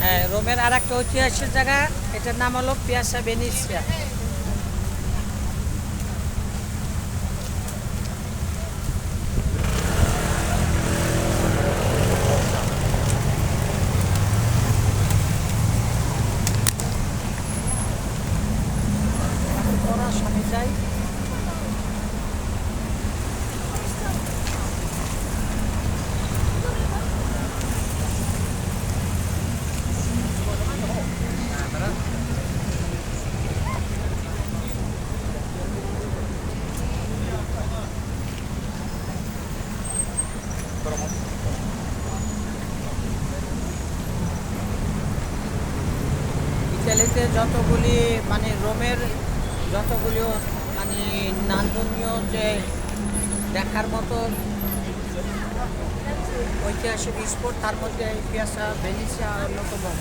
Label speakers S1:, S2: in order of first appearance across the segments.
S1: হ্যাঁ, রোমের আর একটা ঐতিহাসিক জায়গা, এটার নাম হলো পিয়াসা ভেনিসিয়া। ওরা সামনে যাই। ইতালিতে যতগুলি মানে রোমের যতগুলি মানে নান্দনীয় যে দেখার মতো ঐতিহাসিক স্পট, তার মধ্যে এই পিয়াসা ভেনিসিয়া অন্যতম।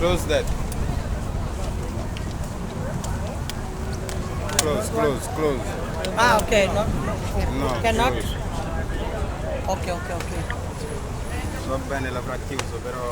S2: Close that. Close.
S1: Okay,
S2: No,
S1: cannot.
S2: close.
S1: Okay.
S2: Va bene, l'avrà chiuso, però...